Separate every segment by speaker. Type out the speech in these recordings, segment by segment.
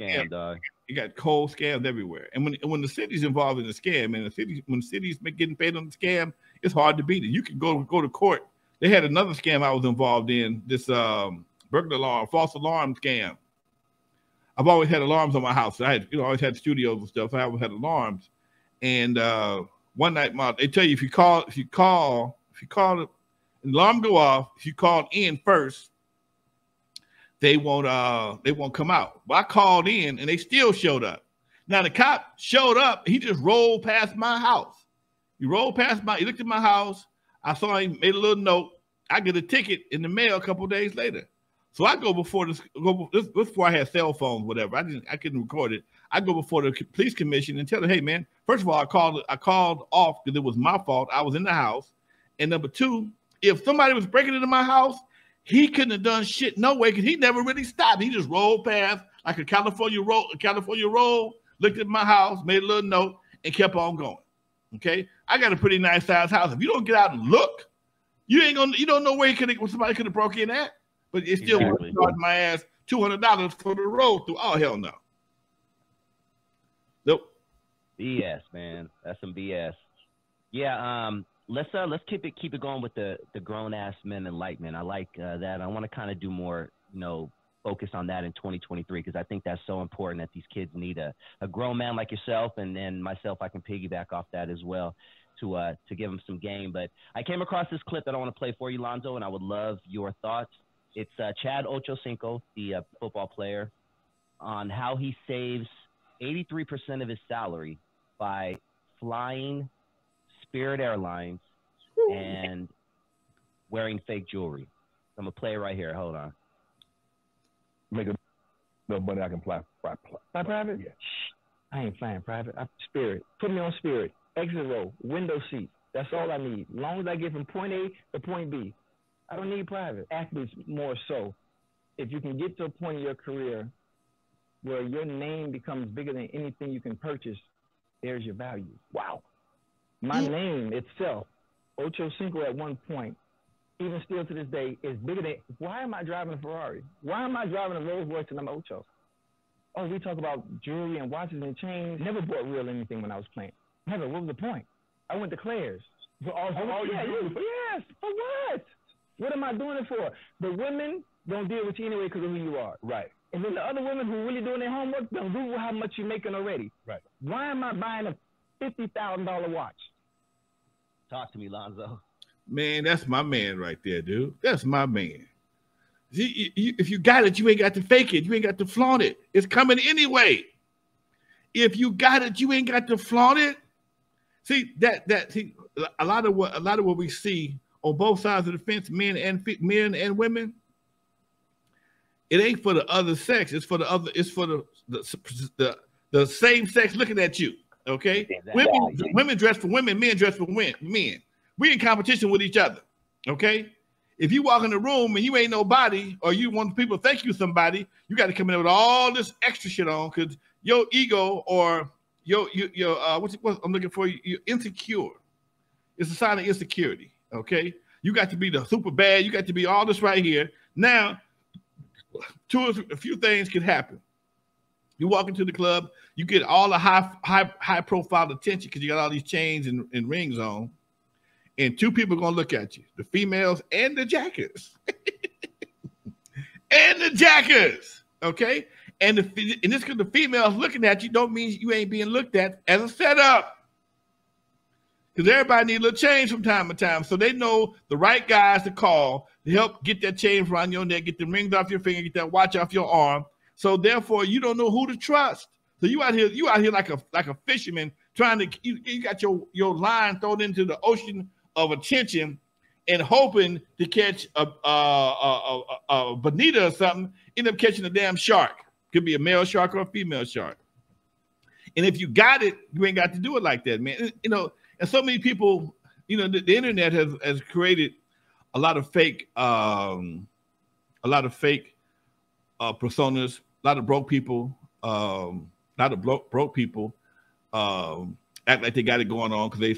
Speaker 1: scam, dog.
Speaker 2: You got cold scams everywhere. And when the city's involved in the scam, and when the city's getting paid on the scam, it's hard to beat it. You can go to court. They had another scam I was involved in, this burglar alarm, false alarm scam. I've always had alarms on my house. I had, always had studios and stuff. So I always had alarms. And one night, they tell you if you call, the alarm go off. If you called in first, they won't come out. But I called in and they still showed up. Now the cop showed up. He just rolled past my house. He looked at my house. I saw him, made a little note. I get a ticket in the mail a couple of days later. So I go before I had cell phones, whatever. I couldn't record it. I go before the police commission and tell them, hey man, first of all, I called off because it was my fault. I was in the house. And number two, if somebody was breaking into my house, he couldn't have done shit no way because he never really stopped. He just rolled past like a California roll, looked at my house, made a little note, and kept on going. Okay, I got a pretty nice sized house. If you don't get out and look, you don't know where somebody could have broke in at. But it still charged my ass $200 for the road through. Oh hell no. Nope.
Speaker 1: BS, man. That's some BS. Yeah. Let's keep it going with the grown ass men and light men. I like that. I want to kind of do more, focus on that in 2023 because I think that's so important that these kids need a grown man like yourself, and then myself, I can piggyback off that as well to give them some game. But I came across this clip that I want to play for you, Lonzo, and I would love your thoughts. It's Chad OCHOCINCO, the football player, on how he saves 83% of his salary by flying Spirit Airlines and wearing fake jewelry. I'm going to play it right here. Hold on.
Speaker 3: Make a little money I can fly private? Yeah. I ain't flying private. I'm Spirit. Put me on Spirit. Exit row. Window seat. That's all I need. As long as I get from point A to point B. I don't need private. Athletes more so. If you can get to a point in your career where your name becomes bigger than anything you can purchase, there's your value. Wow. My name itself, OCHOCINCO at one point, even still to this day, is bigger than, why am I driving a Ferrari? Why am I driving a Rolls Royce and I'm Ocho? Oh, we talk about jewelry and watches and chains. Never bought real anything when I was playing. Never. What was the point? I went to Claire's. For all yes. For what? What am I doing it for? The women don't deal with you anyway because of who you are. Right. And then the other women who really doing their homework don't do how much you're making already. Right. Why am I buying a $50,000 watch?
Speaker 1: Talk to me, Lonzo.
Speaker 2: Man, that's my man right there, dude. That's my man. See, if you got it, you ain't got to fake it. You ain't got to flaunt it. It's coming anyway. If you got it, you ain't got to flaunt it. See see, a lot of what we see on both sides of the fence, men and women, it ain't for the other sex. It's for the other. It's for the same sex looking at you. Okay, exactly. Women dress for women, men dress for men. We in competition with each other. Okay, if you walk in the room and you ain't nobody, or you want people to think you somebody, you got to come in with all this extra shit on because your ego or your what I'm looking for, you're insecure. It's a sign of insecurity. Okay, you got to be the super bad. You got to be all this right here. Now, a few things can happen. You walk into the club, you get all the high profile attention because you got all these chains and rings on, and two people are gonna look at you: the females and the jackers, and the jackers. Okay, and this because the females looking at you don't mean you ain't being looked at as a setup. Because everybody needs a little change from time to time. So they know the right guys to call to help get that chain around your neck, get the rings off your finger, get that watch off your arm. So therefore, you don't know who to trust. So you out here like a fisherman trying to you got your line thrown into the ocean of attention and hoping to catch a bonita or something, end up catching a damn shark. Could be a male shark or a female shark. And if you got it, you ain't got to do it like that, man. And so many people, the internet has created a lot of fake personas, a lot of broke people, act like they got it going on because they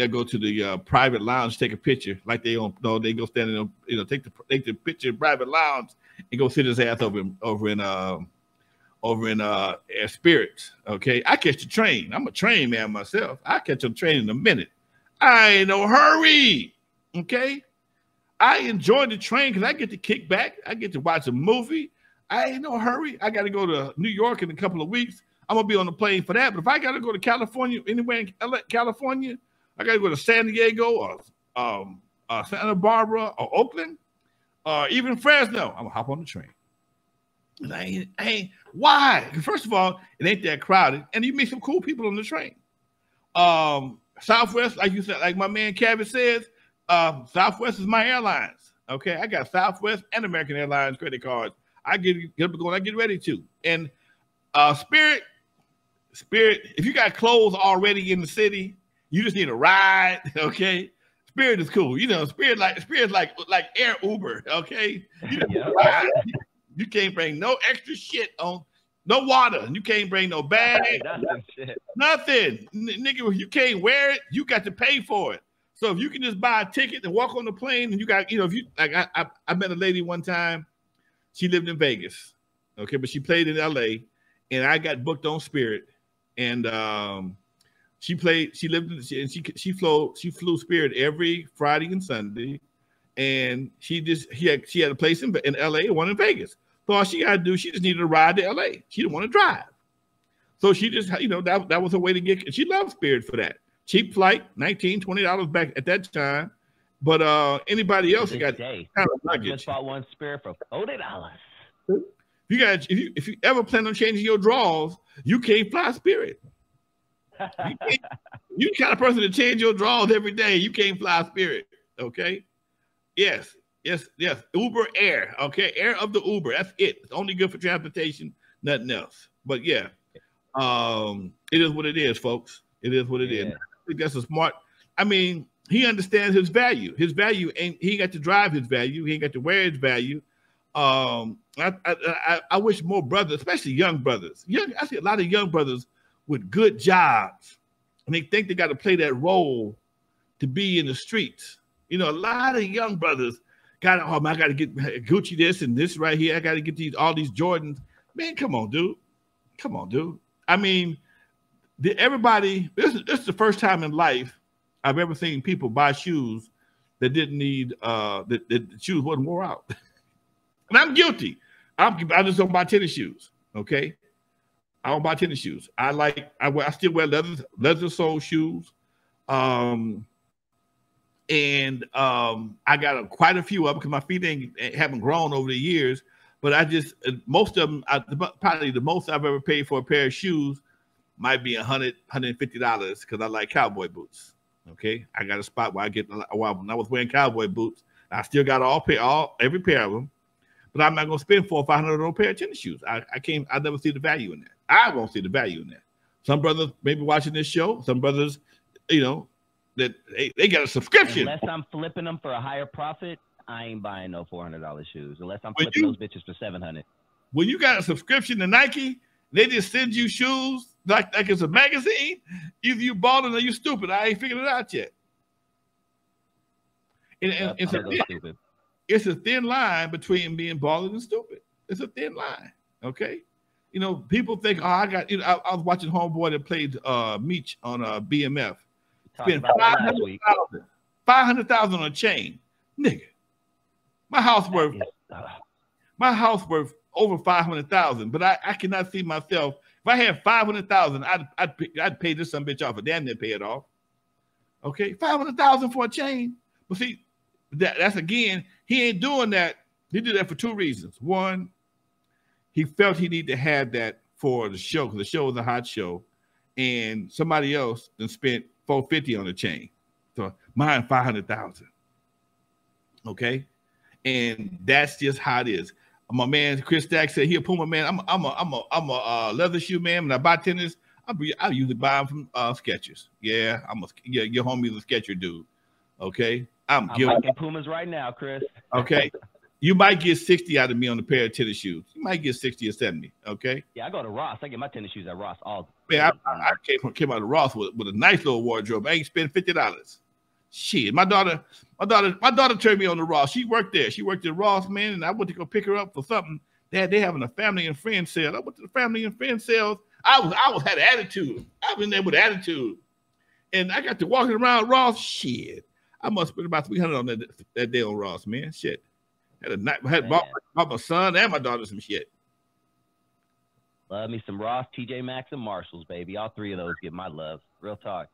Speaker 2: go to the private lounge, take a picture, like they don't know, they go stand in, take the picture in private lounge and go sit his ass over in over in Spirits. Okay, I catch the train. I'm a train man myself. I catch a train in a minute. I ain't no hurry. Okay, I enjoy the train because I get to kick back. I get to watch a movie. I ain't no hurry. I got to go to New York in a couple of weeks. I'm gonna be on the plane for that. But if I got to go to California, anywhere in California, I got to go to San Diego or Santa Barbara or Oakland or even Fresno. I'm gonna hop on the train. And I ain't why? First of all, it ain't that crowded, and you meet some cool people on the train. Southwest, like you said, like my man Kevin says, Southwest is my airlines. Okay, I got Southwest and American Airlines credit cards. I get going. I get ready to. And Spirit. If you got clothes already in the city, you just need a ride. Okay, Spirit is cool. You know, Spirit like Air Uber. Okay, you can't bring no extra shit on, no water. You can't bring no bag. Nothing, nigga. You can't wear it. You got to pay for it. So if you can just buy a ticket and walk on the plane, and you got, you know, if you like, I met a lady one time. She lived in Vegas, okay, but she played in LA, and I got booked on Spirit, and she flew Spirit every Friday and Sunday, and she had a place in LA and one in Vegas. So all she got to do, she just needed a ride to LA. She didn't want to drive, so she just, you know, that was her way to get. And she loved Spirit for that. Cheap flight, $19, $20 back at that time. But anybody else got kind of luggage.
Speaker 1: I just bought one Spirit for $40.
Speaker 2: If you ever plan on changing your drawers, you can't fly Spirit. You the kind of person to change your drawers every day. You can't fly Spirit. Okay. Yes. Uber Air. Okay. Air of the Uber. That's it. It's only good for transportation, nothing else. But yeah, it is what it is, folks. It is what it is. I think that's a smart. I mean, he understands his value. His value ain't, he ain't got to drive his value. He ain't got to wear his value. I wish more brothers, especially young brothers. I see a lot of young brothers with good jobs, and they think they got to play that role to be in the streets. You know, a lot of young brothers got, oh man, I got to get Gucci this and this right here. I got to get all these Jordans. Man, come on, dude. I mean, everybody. This is the first time in life I've ever seen people buy shoes that didn't need that the shoes wasn't wore out. And I'm guilty. I just don't buy tennis shoes. Okay, I don't buy tennis shoes. I still wear leather sole shoes. I got quite a few of them because my feet haven't grown over the years. But I just, most of them, probably the most I've ever paid for a pair of shoes might be $100, $150 because I like cowboy boots. Okay, I got a spot where when I was wearing cowboy boots, I still got every pair of them, but I'm not gonna spend $400 or $500 on a pair of tennis shoes. I never see the value in that. I won't see the value in that. Some brothers maybe watching this show, some brothers, you know, that they got a subscription.
Speaker 1: Unless I'm flipping them for a higher profit, I ain't buying no $400 shoes. Unless I'm flipping those bitches for $700.
Speaker 2: When you got a subscription to Nike, they just send you shoes like it's a magazine. Either you balling or you stupid. I ain't figured it out yet. And it's a thin line between being balling and stupid. It's a thin line. Okay. You know, people think, oh, I got, you know, I was watching Homeboy that played Meech on BMF. Spent $500,000 on a chain. Nigga. My house worth over $500,000, but I cannot see myself. If I had $500,000, I'd pay this some bitch off. I damn near pay it off. Okay, $500,000 for a chain. But see, that's again, he ain't doing that. He did that for two reasons. One, he felt he needed to have that for the show because the show was a hot show, and somebody else then spent $450 on the chain. So mine $500,000. Okay, and that's just how it is. My man Chris Stack said he'll pull my man. I'm a leather shoe man. When I buy tennis, I usually buy them from Skechers. Yeah, your homie's a Sketcher dude. Okay, I'm
Speaker 1: liking Pumas right now, Chris.
Speaker 2: Okay, you might get 60 out of me on a pair of tennis shoes. You might get 60 or 70. Okay.
Speaker 1: Yeah, I go to Ross. I get my tennis shoes at Ross all.
Speaker 2: Man, I came out of Ross with a nice little wardrobe. I ain't spent $50. Shit, my daughter turned me on to Ross. She worked there. She worked at Ross, man, and I went to go pick her up for something. They having a family and friend sale. I went to the family and friend sales. I was had an attitude. I was in there with attitude. And I got to walking around Ross. Shit. I must spend about $300 on that day on Ross, man. Shit. Had bought my son and my daughter some shit.
Speaker 1: Love me some Ross, TJ Maxx, and Marshalls, baby. All three of those get my love. Real talk.